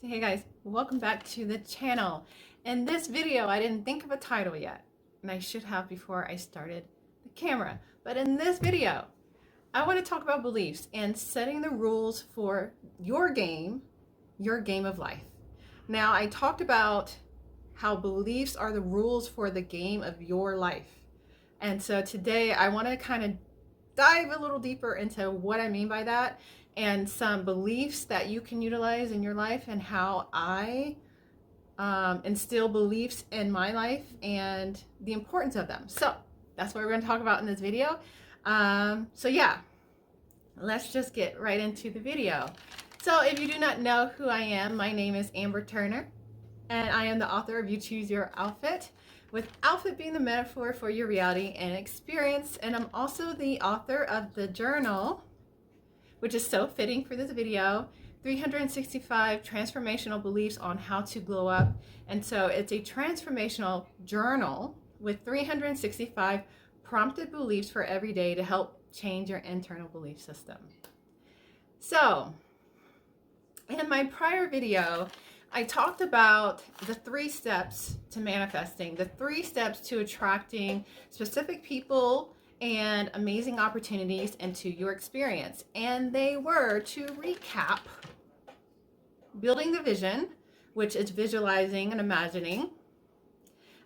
So hey guys, welcome back to the channel. In this video, I didn't think of a title yet, and I should have before I started the camera. But in this video, I want to talk about beliefs and setting the rules for your game of life. Now, I talked about how beliefs are the rules for the game of your life. And so today I want to kind of dive a little deeper into what I mean by that and some beliefs that you can utilize in your life and how I instill beliefs in my life and the importance of them. So that's what we're going to talk about in this video. So yeah, let's just get right into the video. So if you do not know who I am, my name is Amber Turner, and I am the author of You Choose Your Outfit, with outfit being the metaphor for your reality and experience. And I'm also the author of the journal, which is so fitting for this video, 365 transformational beliefs on how to glow up. And so it's a transformational journal with 365 prompted beliefs for every day to help change your internal belief system. So in my prior video, I talked about the 3 steps to manifesting, the 3 steps to attracting specific people and amazing opportunities into your experience. And they were, to recap, building the vision, which is visualizing and imagining,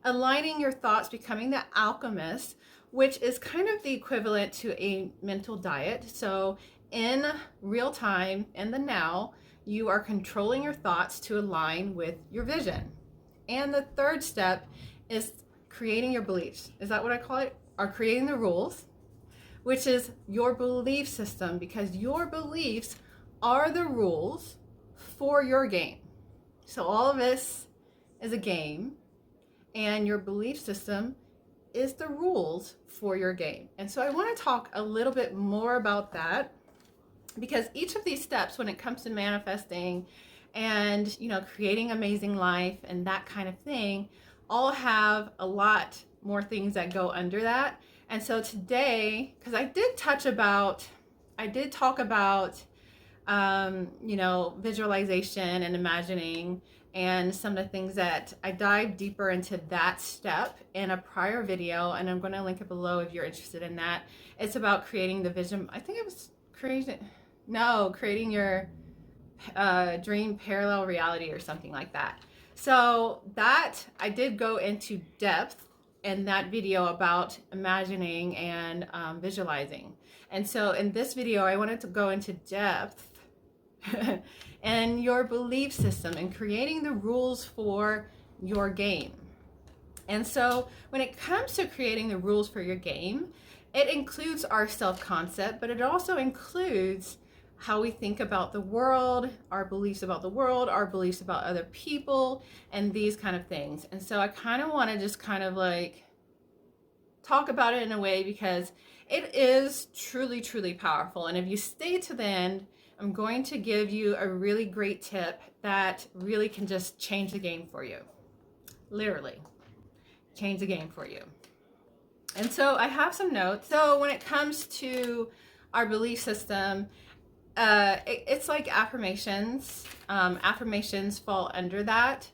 aligning your thoughts, becoming the alchemist, which is kind of the equivalent to a mental diet. So in real time, in the now, you are controlling your thoughts to align with your vision. And the 3rd step is creating your beliefs. Is that what I call it? Or creating the rules, which is your belief system, because your beliefs are the rules for your game. So all of this is a game, and your belief system is the rules for your game. And so I want to talk a little bit more about that, because each of these steps, when it comes to manifesting and creating amazing life and that kind of thing, all have a lot more things that go under that. And so today, because I did talk about visualization and imagining and some of the things that I dive deeper into that step in a prior video, and I'm going to link it below if you're interested in that. It's about creating the vision. I think it was creating your dream parallel reality or something like that. So that I did go into depth in that video about imagining and visualizing. And so in this video, I wanted to go into depth and your belief system and creating the rules for your game. And so when it comes to creating the rules for your game, it includes our self-concept, but it also includes how we think about the world, our beliefs about the world, our beliefs about other people, and these kind of things. And so I kind of want to just kind of like talk about it in a way, because it is truly, truly powerful. And if you stay to the end, I'm going to give you a really great tip that really can just change the game for you. Literally, change the game for you. And so I have some notes. So when it comes to our belief system, it's like affirmations. Affirmations fall under that.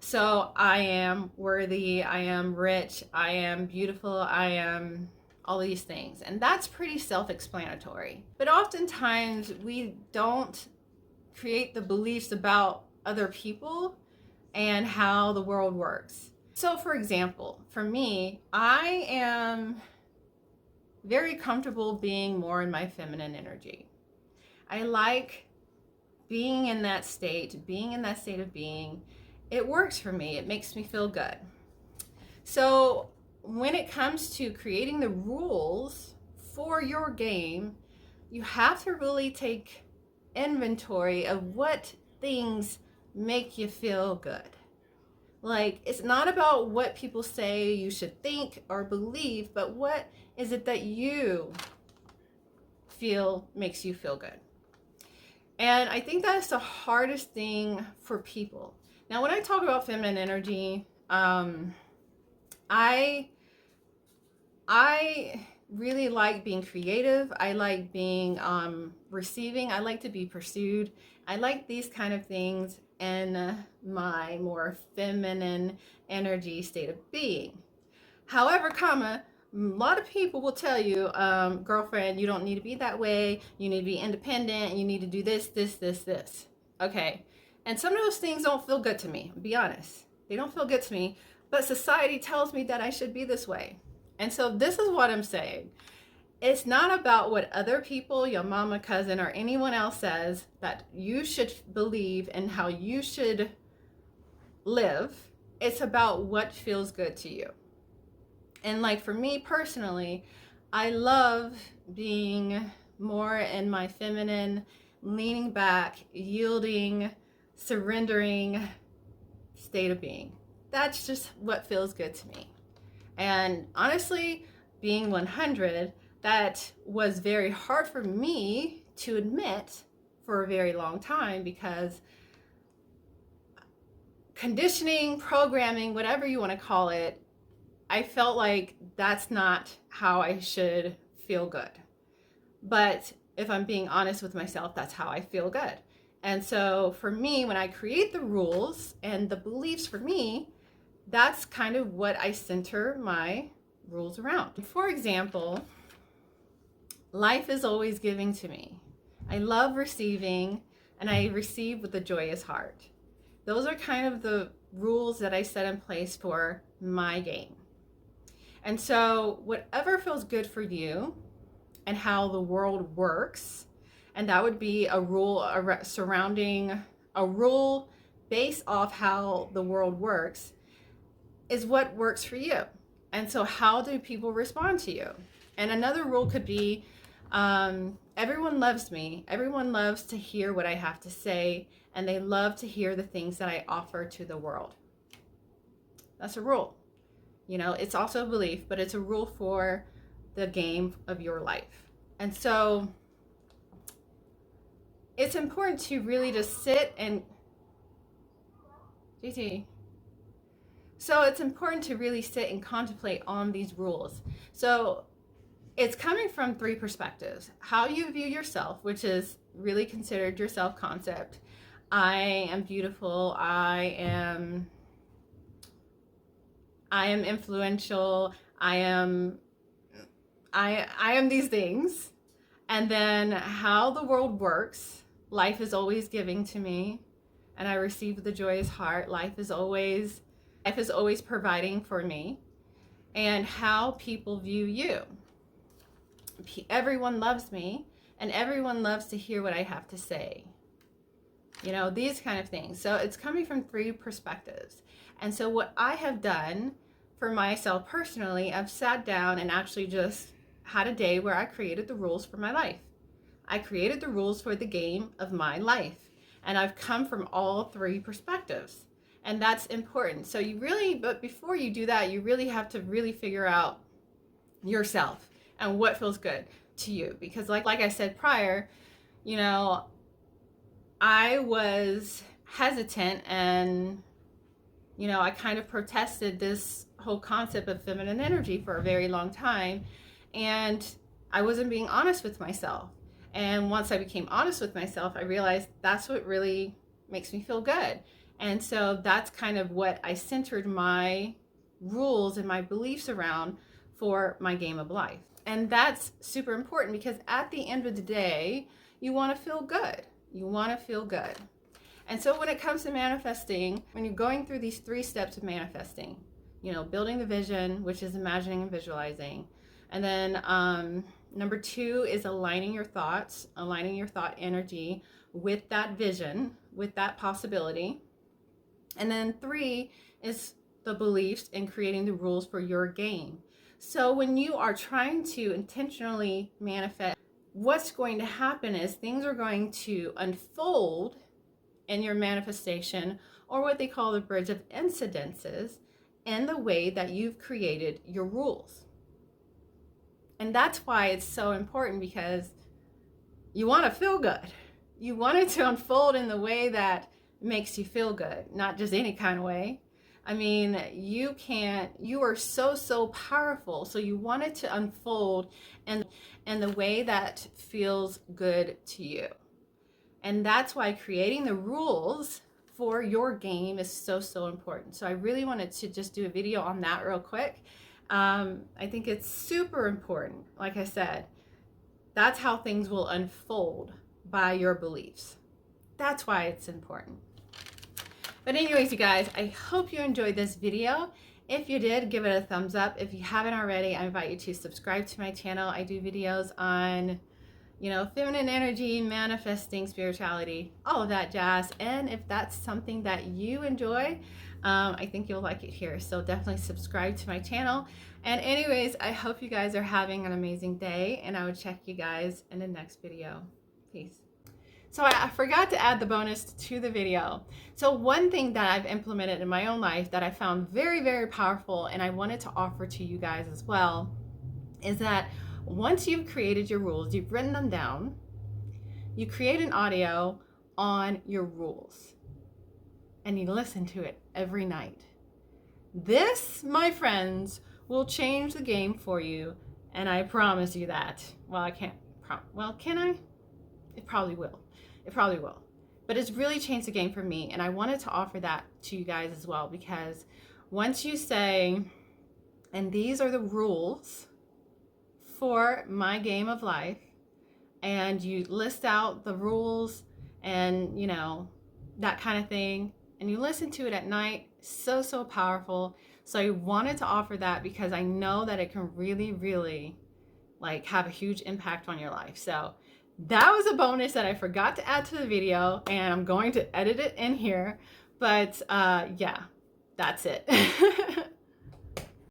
So I am worthy, I am rich, I am beautiful, I am all these things. And that's pretty self-explanatory. But oftentimes we don't create the beliefs about other people and how the world works. So for example, for me, I am very comfortable being more in my feminine energy. I like being in that state of being. It works for me. It makes me feel good. So when it comes to creating the rules for your game, you have to really take inventory of what things make you feel good. Like, it's not about what people say you should think or believe, but what is it that you feel makes you feel good. And I think that's the hardest thing for people. Now, when I talk about feminine energy, I really like being creative. I like being receiving. I like to be pursued. I like these kind of things. in my more feminine energy state of being. However, a lot of people will tell you, girlfriend, you don't need to be that way. You need to be independent. You need to do this, this, this, this. Okay. And some of those things don't feel good to me, be honest. They don't feel good to me, but society tells me that I should be this way. And so this is what I'm saying. It's not about what other people, your mama, cousin, or anyone else says that you should believe and how you should live. It's about what feels good to you. And like for me personally, I love being more in my feminine, leaning back, yielding, surrendering state of being. That's just what feels good to me. And honestly, being 100, that was very hard for me to admit for a very long time, because conditioning, programming, whatever you want to call it, I felt like that's not how I should feel good. But if I'm being honest with myself, that's how I feel good. And so for me, when I create the rules and the beliefs for me, that's kind of what I center my rules around. For example, life is always giving to me. I love receiving, and I receive with a joyous heart. Those are kind of the rules that I set in place for my game. And so whatever feels good for you and how the world works, and that would be a rule surrounding a rule based off how the world works, is what works for you. And so how do people respond to you? And another rule could be, everyone loves me. Everyone loves to hear what I have to say, and they love to hear the things that I offer to the world. That's a rule. You know, it's also a belief, but it's a rule for the game of your life. And so it's important to really just sit and JT. So it's important to really sit and contemplate on these rules. So it's coming from three perspectives. How you view yourself, which is really considered your self-concept. I am beautiful. I am influential. I am these things. And then how the world works. Life is always giving to me, and I receive with a joyous heart. Life is always providing for me. And how people view you. Everyone loves me, and everyone loves to hear what I have to say. You know, these kind of things. So it's coming from three perspectives. And so what I have done for myself personally, I've sat down and actually just had a day where I created the rules for my life. I created the rules for the game of my life. And I've come from all three perspectives. And that's important. So but before you do that, you really have to really figure out yourself and what feels good to you. Because like I said prior, you know, I was hesitant, and, you know, I kind of protested this whole concept of feminine energy for a very long time. And I wasn't being honest with myself. And once I became honest with myself, I realized that's what really makes me feel good. And so that's kind of what I centered my rules and my beliefs around for my game of life. And that's super important, because at the end of the day, you want to feel good. You want to feel good. And so when it comes to manifesting, when you're going through these 3 steps of manifesting, you know, building the vision, which is imagining and visualizing. And then number 2 is aligning your thoughts, aligning your thought energy with that vision, with that possibility. And then 3 is the beliefs and creating the rules for your game. So when you are trying to intentionally manifest, what's going to happen is things are going to unfold in your manifestation, or what they call the bridge of incidences, in the way that you've created your rules. And that's why it's so important, because you want to feel good. You want it to unfold in the way that makes you feel good, not just any kind of way. I mean, you are so powerful. So you want it to unfold in the way that feels good to you. And that's why creating the rules for your game is so, so important. So I really wanted to just do a video on that real quick. I think it's super important. Like I said, that's how things will unfold by your beliefs. That's why it's important. But anyways, you guys, I hope you enjoyed this video. If you did, give it a thumbs up. If you haven't already, I invite you to subscribe to my channel. I do videos on, feminine energy, manifesting, spirituality, all of that jazz. And if that's something that you enjoy, I think you'll like it here. So definitely subscribe to my channel. And anyways, I hope you guys are having an amazing day, and I will check you guys in the next video. Peace. So I forgot to add the bonus to the video. So one thing that I've implemented in my own life that I found very, very powerful, and I wanted to offer to you guys as well, is that once you've created your rules, you've written them down, you create an audio on your rules, and you listen to it every night. This, my friends, will change the game for you, and I promise you that. Well, I can't, well, can I? It probably will. It probably will. But it's really changed the game for me, and I wanted to offer that to you guys as well, because once you say, and these are the rules for my game of life, and you list out the rules and, that kind of thing, and you listen to it at night, so, so powerful. So I wanted to offer that because I know that it can really, really have a huge impact on your life. So that was a bonus that I forgot to add to the video, and I'm going to edit it in here. But yeah, that's it.